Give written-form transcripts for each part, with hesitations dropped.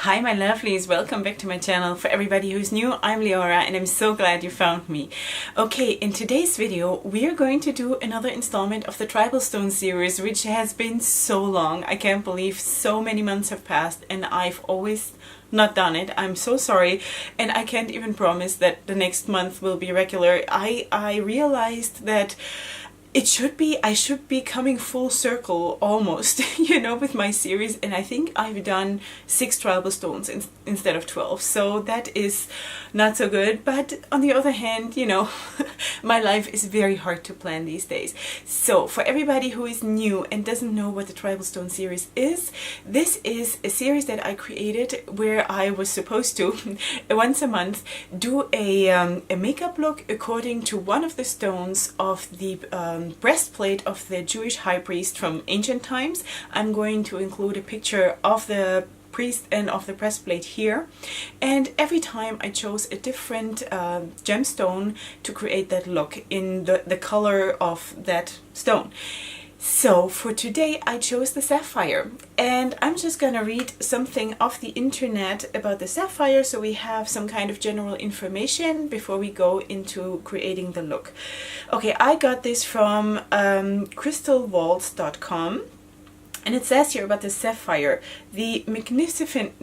Hi my lovelies, welcome back to my channel. For everybody who's new, I'm Leorah and I'm so glad you found me. Okay, in today's video we are going to do another installment of the Tribal Stone series, which has been so long. I can't believe so many months have passed and I've always not done it. I'm so sorry, and I can't even promise that the next month will be regular. I realized that I should be coming full circle almost, you know, with my series, and I think I've done 6 tribal stones instead of 12, so that is not so good. But on the other hand, you know, my life is very hard to plan these days. So for everybody who is new and doesn't know what the Tribal Stone series is, this is a series that I created where I was supposed to once a month do a makeup look according to one of the stones of the breastplate of the Jewish high priest from ancient times. I'm going to include a picture of the priest and of the breastplate here, and every time I chose a different gemstone to create that look in the color of that stone. So for today I chose the sapphire, and I'm just gonna read something off the internet about the sapphire so we have some kind of general information before we go into creating the look. Okay, I got this from crystalvaults.com, and it says here about the sapphire: the magnificent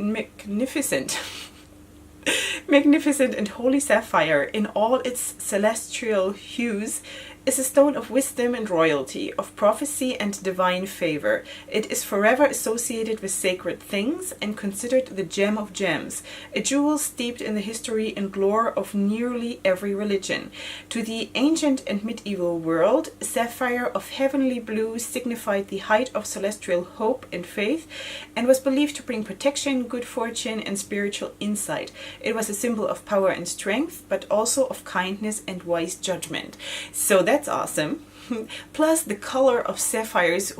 and holy sapphire in all its celestial hues is a stone of wisdom and royalty, of prophecy and divine favor. It is forever associated with sacred things and considered the gem of gems, a jewel steeped in the history and lore of nearly every religion. To the ancient and medieval world, sapphire of heavenly blue signified the height of celestial hope and faith, and was believed to bring protection, good fortune, and spiritual insight. It was a symbol of power and strength, but also of kindness and wise judgment. So that's awesome. Plus the color of sapphires,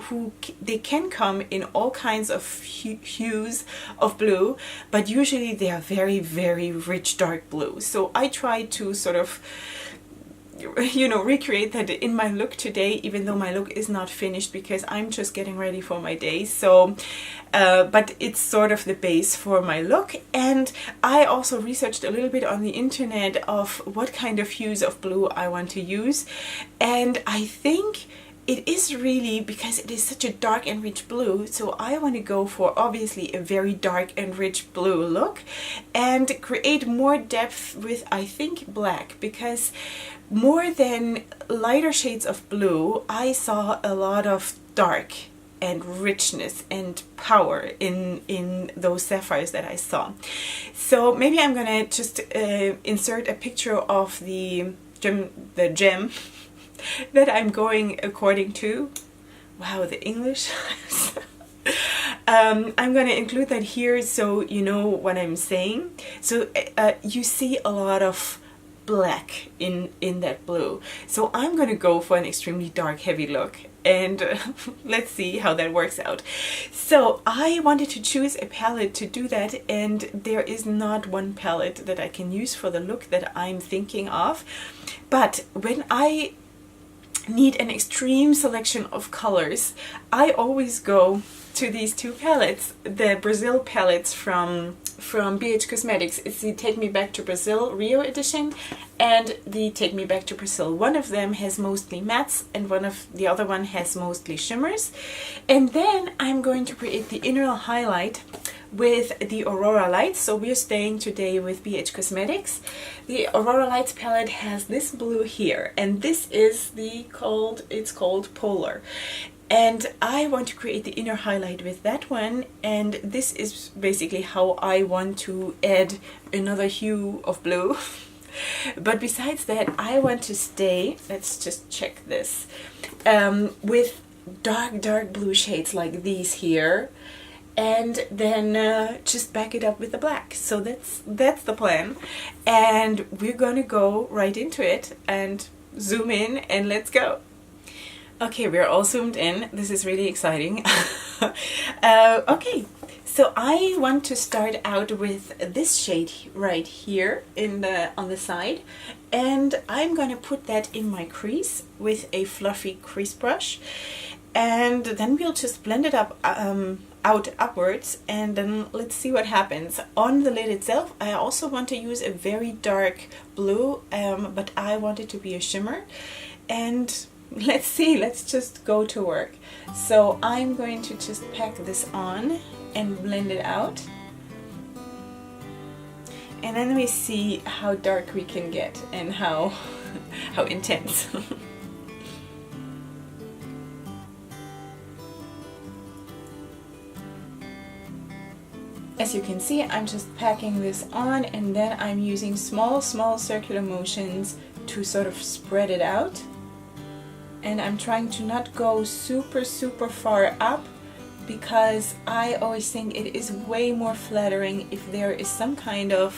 they can come in all kinds of hues of blue, but usually they are very, very rich dark blue. So I try to sort of, you know, recreate that in my look today, even though my look is not finished because I'm just getting ready for my day. So but it's sort of the base for my look. And I also researched a little bit on the internet of what kind of hues of blue I want to use, and I think it is really, because it is such a dark and rich blue, so I want to go for obviously a very dark and rich blue look and create more depth with, I think, black, because more than lighter shades of blue, I saw a lot of dark and richness and power in those sapphires that I saw. So maybe I'm gonna just insert a picture of the gem that I'm going according to. Wow, the English. I'm going to include that here so you know what I'm saying. So you see a lot of black in that blue. So I'm going to go for an extremely dark, heavy look, and let's see how that works out. So I wanted to choose a palette to do that, and there is not one palette that I can use for the look that I'm thinking of. But when I need an extreme selection of colors, I always go to these 2 palettes, the Brazil palettes from BH Cosmetics. It's the Take Me Back to Brazil Rio edition and the Take Me Back to Brazil. One of them has mostly mattes and the other one has mostly shimmers. And then I'm going to create the inner highlight with the Aurora Lights. So we're staying today with BH Cosmetics. The Aurora Lights palette has this blue here, and this is it's called Polar. And I want to create the inner highlight with that one, and this is basically how I want to add another hue of blue. But besides that, I want to stay, let's just check this, with dark blue shades like these here, and then just back it up with the black. So that's the plan, and we're gonna go right into it and zoom in, and let's go. Okay, we're all zoomed in. This is really exciting. Okay, so I want to start out with this shade right here on the side, and I'm gonna put that in my crease with a fluffy crease brush, and then we'll just blend it up out upwards, and then let's see what happens. On the lid itself, I also want to use a very dark blue, but I want it to be a shimmer, and let's see, let's just go to work. So I'm going to just pack this on and blend it out, and then we see how dark we can get and how intense. As you can see, I'm just packing this on, and then I'm using small circular motions to sort of spread it out. And I'm trying to not go super far up, because I always think it is way more flattering if there is some kind of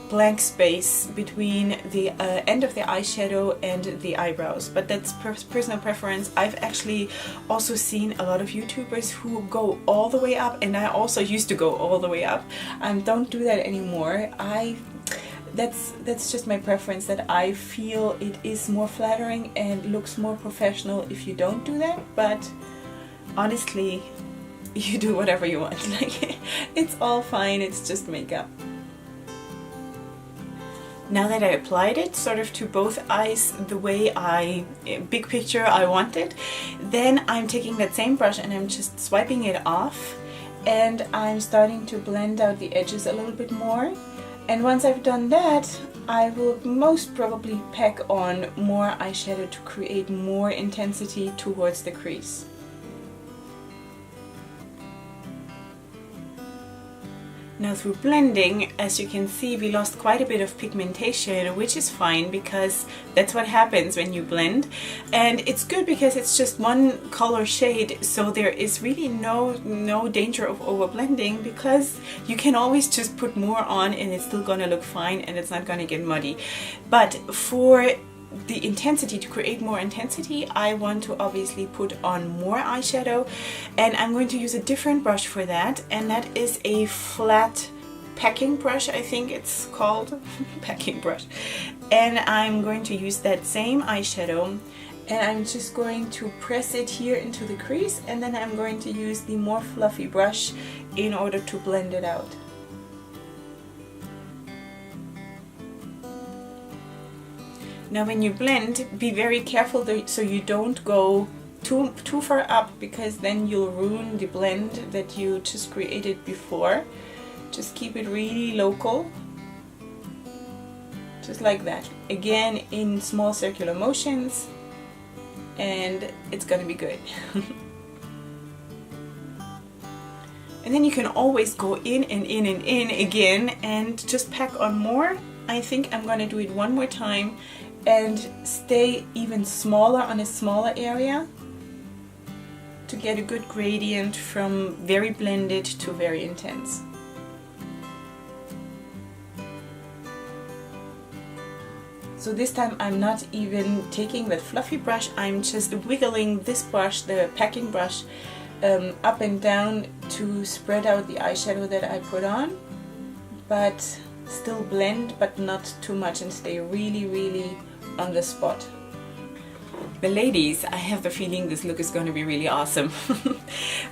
blank space between the end of the eyeshadow and the eyebrows, but that's personal preference. I've actually also seen a lot of YouTubers who go all the way up, and I also used to go all the way up. Don't do that anymore. That's just my preference, that I feel it is more flattering and looks more professional if you don't do that, but honestly, you do whatever you want. Like, it's all fine, it's just makeup. Now that I applied it sort of to both eyes the way big picture I wanted, then I'm taking that same brush and I'm just swiping it off, and I'm starting to blend out the edges a little bit more. And once I've done that, I will most probably pack on more eyeshadow to create more intensity towards the crease. Now through blending, as you can see, we lost quite a bit of pigmentation, which is fine because that's what happens when you blend. And it's good because it's just one color shade, so there is really no danger of over blending, because you can always just put more on and it's still gonna look fine and it's not gonna get muddy. But for the intensity, to create more intensity, I want to obviously put on more eyeshadow, and I'm going to use a different brush for that, and that is a flat packing brush, I think it's called. Packing brush. And I'm going to use that same eyeshadow, and I'm just going to press it here into the crease, and then I'm going to use the more fluffy brush in order to blend it out. Now when you blend, be very careful so you don't go too far up, because then you'll ruin the blend that you just created before. Just keep it really local, just like that. Again, in small circular motions, and it's gonna be good. And then you can always go in and in and in again and just pack on more. I think I'm gonna do it one more time and stay even smaller on a smaller area to get a good gradient from very blended to very intense. So this time I'm not even taking that fluffy brush, I'm just wiggling this brush, the packing brush, up and down to spread out the eyeshadow that I put on, but still blend, but not too much, and stay really on the spot. But ladies, I have the feeling this look is going to be really awesome.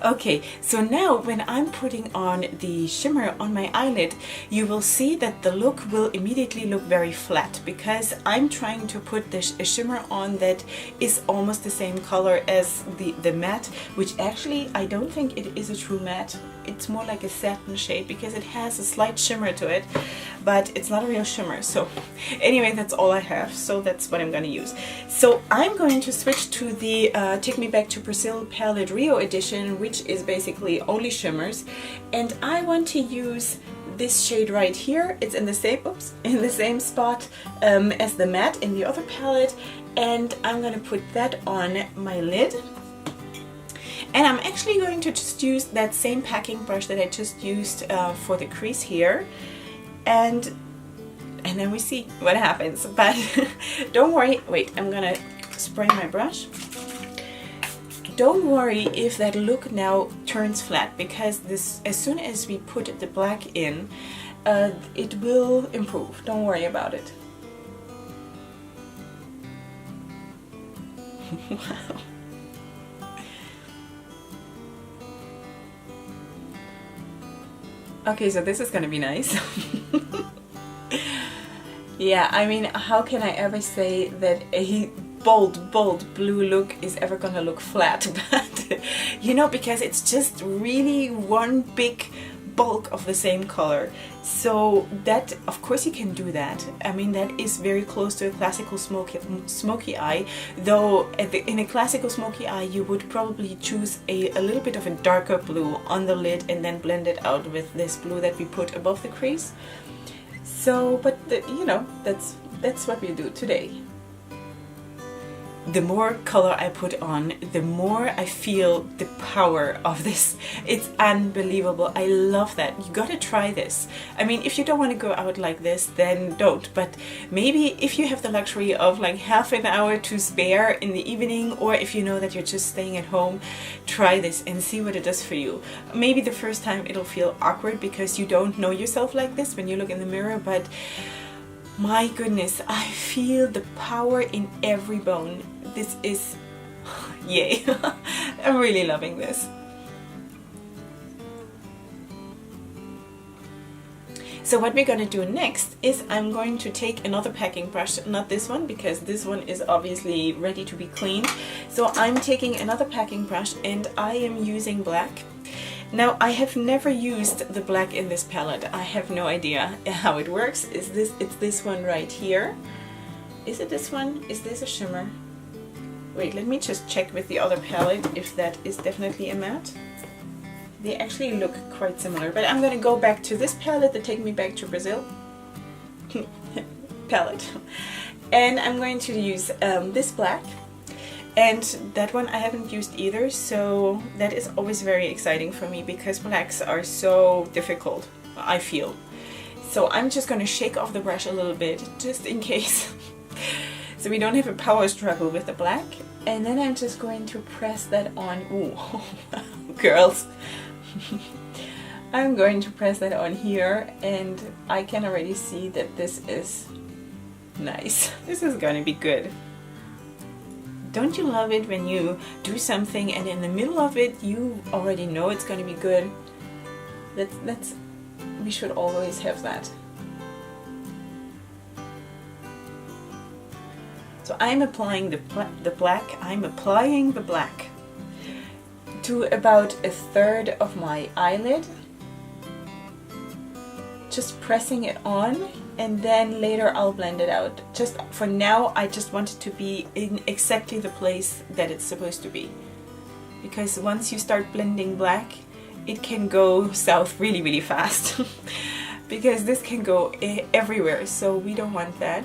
Okay, so now when I'm putting on the shimmer on my eyelid, you will see that the look will immediately look very flat, because I'm trying to put a shimmer on that is almost the same color as the matte, which actually I don't think it is a true matte. It's more like a satin shade because it has a slight shimmer to it, but it's not a real shimmer. So anyway, that's all I have, so that's what I'm going to use. So I'm going to switch to the Take Me Back to Brazil palette Rio edition, which is basically only shimmers, and I want to use this shade right here. It's in the same spot as the matte in the other palette, and I'm going to put that on my lid. And I'm actually going to just use that same packing brush that I just used for the crease here, and then we see what happens. But don't worry, wait, I'm gonna spray my brush. Don't worry if that look now turns flat, because this, as soon as we put the black in, it will improve. Don't worry about it. Wow. Okay, so this is gonna be nice. Yeah, I mean, how can I ever say that a bold blue look is ever gonna look flat? But you know, because it's just really one big bulk of the same color. So that, of course, you can do that. I mean, that is very close to a classical smoky eye, though in a classical smoky eye you would probably choose a little bit of a darker blue on the lid and then blend it out with this blue that we put above the crease. So, but you know, that's what we do today. The more color I put on, the more I feel the power of this. It's unbelievable. I love that. You gotta try this. I mean, if you don't want to go out like this, then don't. But maybe if you have the luxury of like half an hour to spare in the evening, or if you know that you're just staying at home, try this and see what it does for you. Maybe the first time it'll feel awkward because you don't know yourself like this when you look in the mirror, but my goodness, I feel the power in every bone. This is, yay. I'm really loving this. So what we're going to do next is I'm going to take another packing brush, not this one because this one is obviously ready to be cleaned. So I'm taking another packing brush and I am using black. Now, I have never used the black in this palette. I have no idea how it works. It's this one right here. Is it this one? Is this a shimmer? Wait, let me just check with the other palette if that is definitely a matte. They actually look quite similar, but I'm gonna go back to this palette that take me back to Brazil. Palette. And I'm going to use this black. And that one I haven't used either, so that is always very exciting for me because blacks are so difficult, I feel. So I'm just going to shake off the brush a little bit, just in case. So we don't have a power struggle with the black. And then I'm just going to press that on. Ooh, girls. I'm going to press that on here, and I can already see that this is nice. This is going to be good. Don't you love it when you do something and in the middle of it you already know it's going to be good? We should always have that. So I'm applying the black. I'm applying the black to about a third of my eyelid. Just pressing it on, and then later I'll blend it out. Just for now, I just want it to be in exactly the place that it's supposed to be. Because once you start blending black, it can go south really, really fast. Because this can go everywhere, so we don't want that.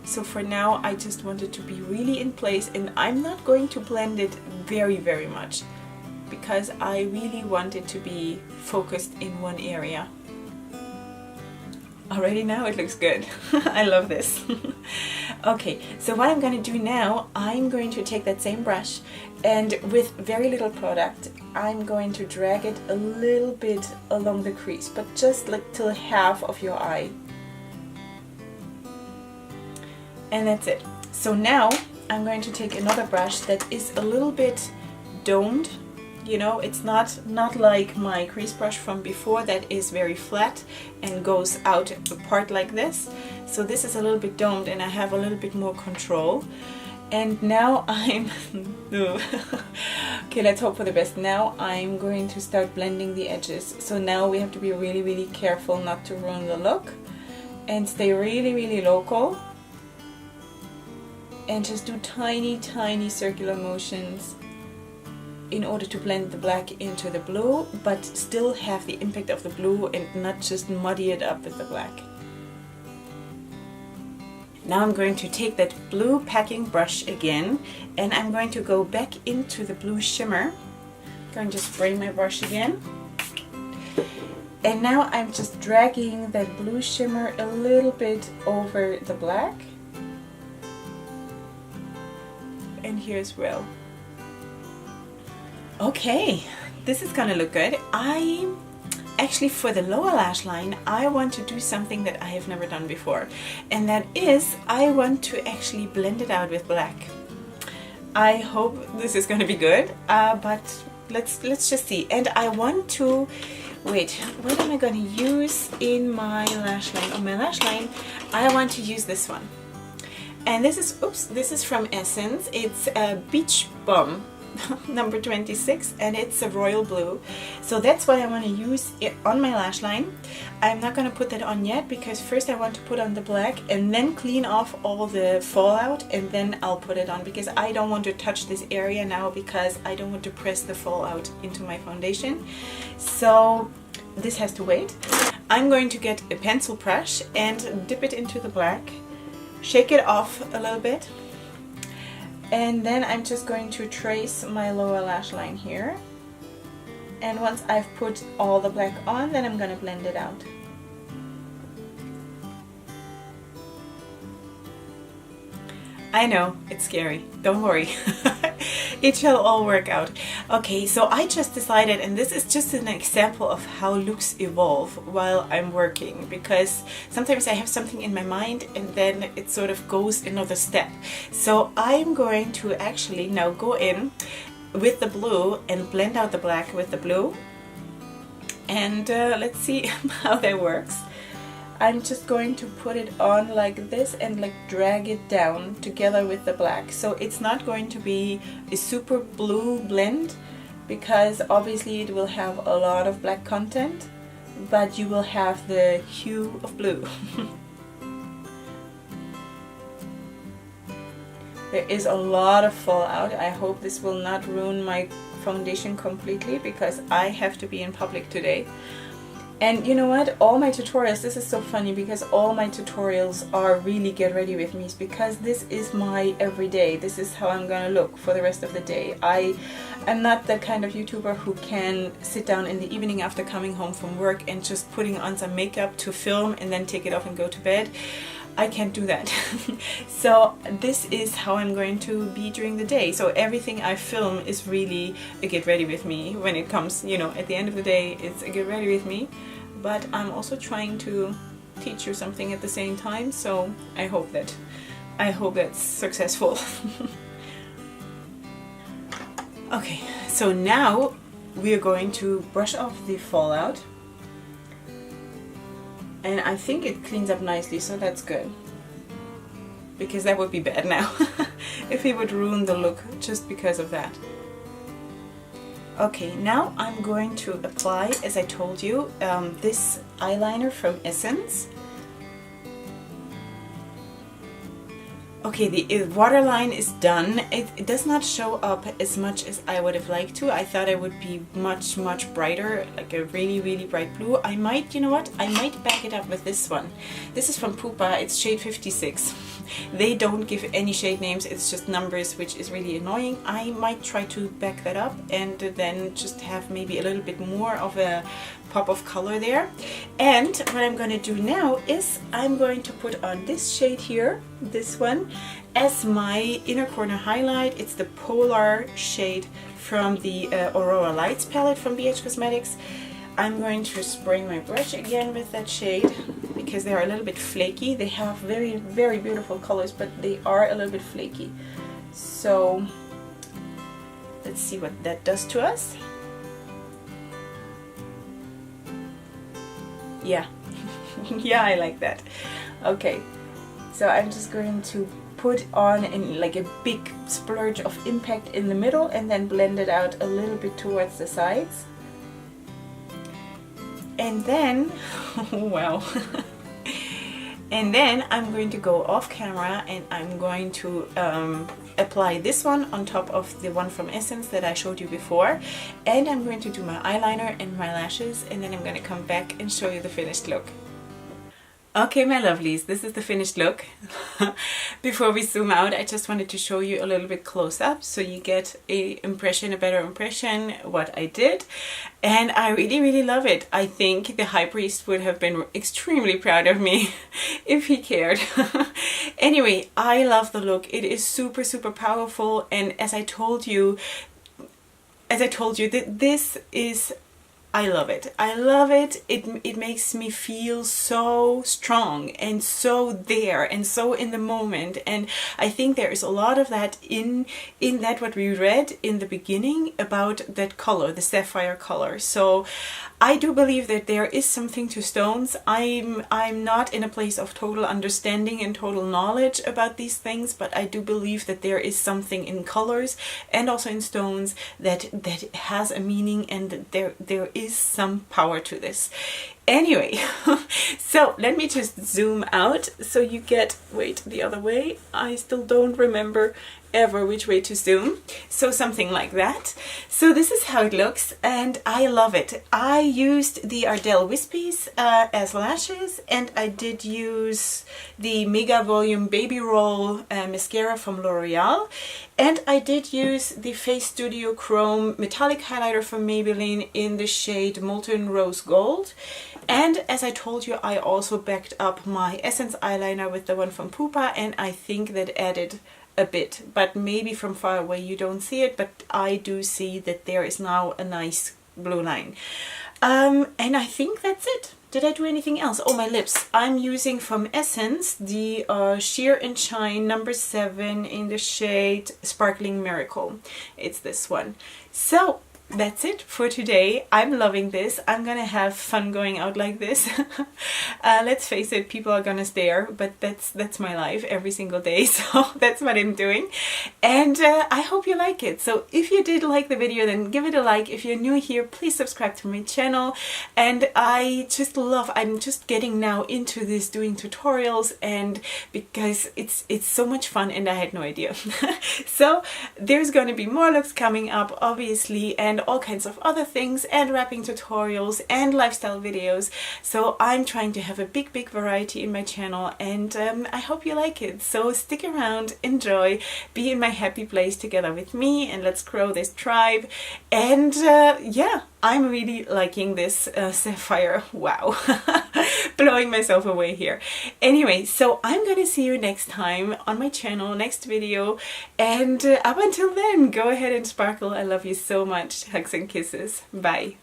So for now, I just want it to be really in place, and I'm not going to blend it very, very much, because I really want it to be focused in one area. Already now it looks good. I love this. Okay, so what I'm going to do now, I'm going to take that same brush, and with very little product, I'm going to drag it a little bit along the crease, but just like till half of your eye. And that's it. So now I'm going to take another brush that is a little bit domed. You know, it's not like my crease brush from before that is very flat and goes out apart like this. So this is a little bit domed and I have a little bit more control. And now I'm okay, let's hope for the best. Now I'm going to start blending the edges. So now we have to be really, really careful not to ruin the look, and stay really, really local, and just do tiny, tiny circular motions in order to blend the black into the blue, but still have the impact of the blue and not just muddy it up with the black. Now I'm going to take that blue packing brush again, and I'm going to go back into the blue shimmer. I'm going to spray my brush again. And now I'm just dragging that blue shimmer a little bit over the black. And here as well. Okay, this is gonna look good. Actually, for the lower lash line, I want to do something that I have never done before, and that is I want to actually blend it out with black. I hope this is going to be good, but let's just see. And I want to, Wait, what am I going to use in my lash line? On my lash line, I want to use this one. And this is, oops, this is from Essence. It's a Beach Bum number 26, and it's a royal blue. So that's what I want to use it on my lash line. I'm not going to put that on yet because first I want to put on the black and then clean off all the fallout, and then I'll put it on, because I don't want to touch this area now because I don't want to press the fallout into my foundation. So this has to wait. I'm going to get a pencil brush and dip it into the black, shake it off a little bit, and then I'm just going to trace my lower lash line here. And once I've put all the black on, then I'm going to blend it out. I know, it's scary. Don't worry. It shall all work out. Okay, so I just decided, and this is just an example of how looks evolve while I'm working, because sometimes I have something in my mind and then it sort of goes another step. So I'm going to actually now go in with the blue and blend out the black with the blue, and let's see how that works. I'm just going to put it on like this and like drag it down together with the black. So it's not going to be a super blue blend, because obviously it will have a lot of black content, but you will have the hue of blue. There is a lot of fallout. I hope this will not ruin my foundation completely, because I have to be in public today. And you know what, all my tutorials, this is so funny because all my tutorials are really get ready with me, because this is my everyday. This is how I'm gonna look for the rest of the day. I am not that kind of YouTuber who can sit down in the evening after coming home from work and just putting on some makeup to film and then take it off and go to bed. I can't do that. So this is how I'm going to be during the day. So everything I film is really a get ready with me. When it comes, you know, at the end of the day, it's a get ready with me. But I'm also trying to teach you something at the same time. So I hope that's successful. Okay, so now we're going to brush off the fallout. And I think it cleans up nicely, so that's good. Because that would be bad now, if it would ruin the look just because of that. Okay, now I'm going to apply, as I told you, this eyeliner from Essence. Okay, the waterline is done. It does not show up as much as I would have liked to. I thought it would be much brighter, like a really bright blue. I might, you know what, I might back it up with this one. This is from Pupa, it's shade 56. They don't give any shade names, it's just numbers, which is really annoying. I might try to back that up and then just have maybe a little bit more of a pop of color there. And what I'm going to do now is I'm going to put on this shade here, this one, as my inner corner highlight. It's the Polar shade from the Aurora Lights palette from BH Cosmetics. I'm going to spray my brush again with that shade because they are a little bit flaky. They have very beautiful colors, but they are a little bit flaky. So let's see what that does to us. Yeah, yeah, I like that. Okay, so I'm just going to put on in like a big splurge of impact in the middle and then blend it out a little bit towards the sides. And then, wow. And then I'm going to go off camera and I'm going to apply this one on top of the one from Essence that I showed you before. And I'm going to do my eyeliner and my lashes, and then I'm going to come back and show you the finished look. Okay, my lovelies, this is the finished look. Before we zoom out, I just wanted to show you a little bit close up so you get a better impression what I did. And I really love it. I think the High Priest would have been extremely proud of me if he cared. Anyway, I love the look. It is super powerful, and as I told you that this is, I love it. I love it. It makes me feel so strong and so there and so in the moment. And I think there is a lot of that in that what we read in the beginning about that color, the sapphire color. So I do believe that there is something to stones. I'm not in a place of total understanding and total knowledge about these things, but I do believe that there is something in colors and also in stones that has a meaning, and that there is some power to this. Anyway, so let me just zoom out so you get, wait, the other way. I still don't remember ever which way to zoom. So something like that. So this is how it looks, and I love it. I used the Ardell Wispies as lashes, and I did use the Mega Volume Baby Roll mascara from L'Oreal, and I did use the Face Studio Chrome Metallic Highlighter from Maybelline in the shade Molten Rose Gold. And as I told you, I also backed up my Essence eyeliner with the one from Pupa, and I think that added a bit, but maybe from far away you don't see it, but I do see that there is now a nice blue line. And I think that's it. Did I do anything else? Oh, my lips. I'm using from Essence the Sheer and Shine number 7 in the shade Sparkling Miracle. It's this one. So that's it for today. I'm loving this. I'm gonna have fun going out like this. Let's face it, people are gonna stare, but that's my life every single day, so that's what I'm doing. And I hope you like it. So if you did like the video, then give it a like. If you're new here, please subscribe to my channel. And I just love, I'm just getting now into this, doing tutorials, and because it's so much fun, and I had no idea. So there's gonna be more looks coming up, obviously, and all kinds of other things, and wrapping tutorials and lifestyle videos. So I'm trying to have a big variety in my channel, and I hope you like it. So stick around, enjoy, be in my happy place together with me, and let's grow this tribe. And yeah, I'm really liking this Sapphire. Wow. Blowing myself away here. Anyway, so I'm gonna see you next time on my channel, next video, and up until then, go ahead and sparkle. I love you so much. Hugs and kisses. Bye.